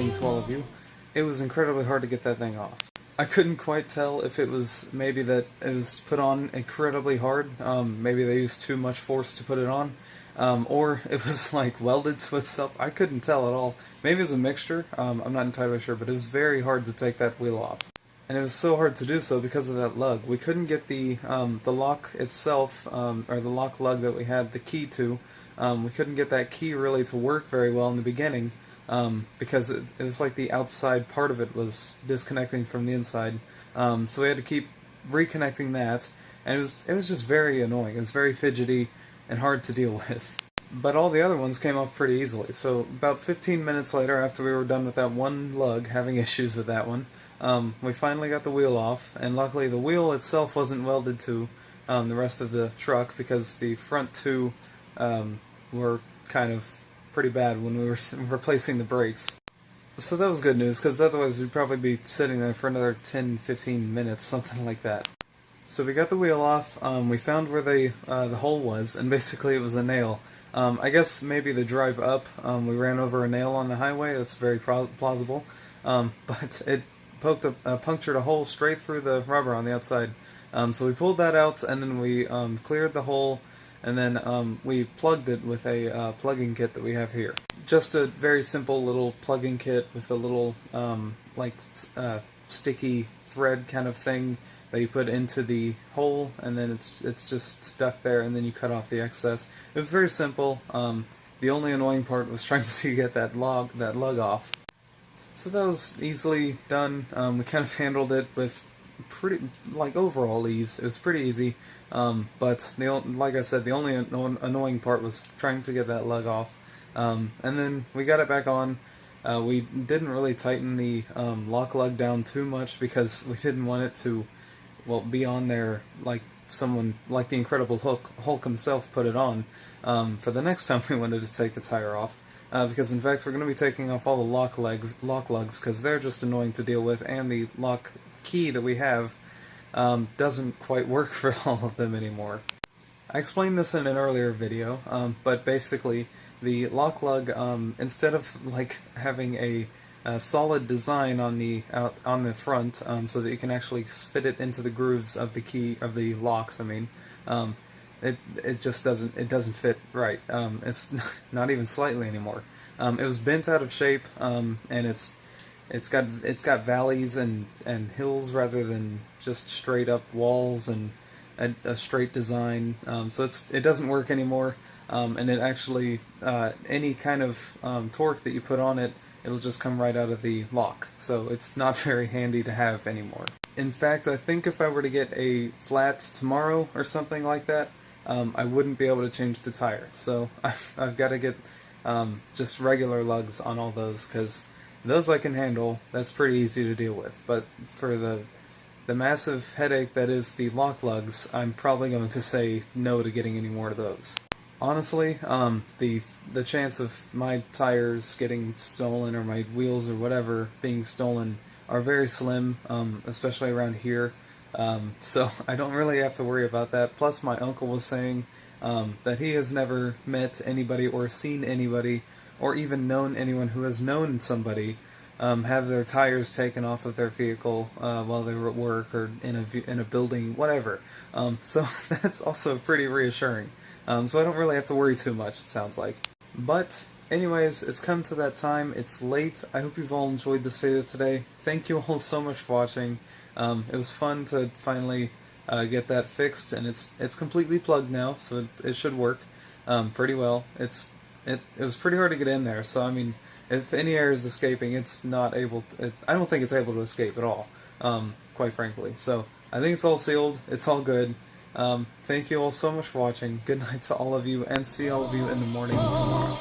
morning to all of you. It was incredibly hard to get that thing off. I couldn't quite tell if it was maybe that it was put on incredibly hard, maybe they used too much force to put it on, or it was like welded to itself. I couldn't tell at all. Maybe it was a mixture, I'm not entirely sure, but it was very hard to take that wheel off. And it was so hard to do so because of that lug. We couldn't get the lock itself, or the lock lug that we had the key to. We couldn't get that key really to work very well in the beginning, because it was like the outside part of it was disconnecting from the inside. So we had to keep reconnecting that, and it was just very annoying. It was very fidgety and hard to deal with. But all the other ones came off pretty easily. So about 15 minutes later, after we were done with that one lug, having issues with that one, we finally got the wheel off, and luckily the wheel itself wasn't welded to the rest of the truck, because the front two were kind of pretty bad when we were replacing the brakes. So that was good news, because otherwise we'd probably be sitting there for another 10-15 minutes, something like that. So we got the wheel off, we found where the hole was, and basically it was a nail. I guess maybe the drive up, we ran over a nail on the highway. That's very plausible, but it punctured a hole straight through the rubber on the outside. So we pulled that out, and then we cleared the hole, and then we plugged it with a plugging kit that we have here. Just a very simple little plugging kit with a little sticky thread kind of thing that you put into the hole, and then it's just stuck there, and then you cut off the excess. It was very simple. The only annoying part was trying to get that lug off. So that was easily done. We kind of handled it with pretty, overall ease. It was pretty easy, but like I said, the only annoying part was trying to get that lug off. And then we got it back on. We didn't really tighten the lock lug down too much, because we didn't want it to, well, be on there like someone, like the Incredible Hulk himself put it on, for the next time we wanted to take the tire off. Because in fact we're going to be taking off all the lock lugs, because they're just annoying to deal with, and the lock key that we have doesn't quite work for all of them anymore. I explained this in an earlier video, but basically the lock lug, instead of having a solid design on the front, so that you can actually fit it into the grooves of the locks, it just doesn't fit right. It's not even slightly anymore. It was bent out of shape, and it's got valleys and hills rather than just straight up walls and a straight design. So it doesn't work anymore, and it actually any kind of torque that you put on it, it'll just come right out of the lock. So it's not very handy to have anymore. In fact, I think if I were to get a flat tomorrow or something like that, I wouldn't be able to change the tire. So I've got to get just regular lugs on all those, because those I can handle. That's pretty easy to deal with. But for the massive headache that is the lock lugs, I'm probably going to say no to getting any more of those. Honestly, the chance of my tires getting stolen, or my wheels or whatever being stolen, are very slim, especially around here. So I don't really have to worry about that. Plus, my uncle was saying that he has never met anybody or seen anybody or even known anyone who has known somebody have their tires taken off of their vehicle while they were at work or in a building, whatever. So that's also pretty reassuring. So I don't really have to worry too much, it sounds like. But anyways, it's come to that time. It's late. I hope you've all enjoyed this video today. Thank you all so much for watching. It was fun to finally get that fixed, and it's completely plugged now, so it should work pretty well. It was pretty hard to get in there, so if any air is escaping, it's not able to, I don't think it's able to escape at all, quite frankly. So I think it's all sealed. It's all good. Thank you all so much for watching. Good night to all of you, and see all of you in the morning tomorrow.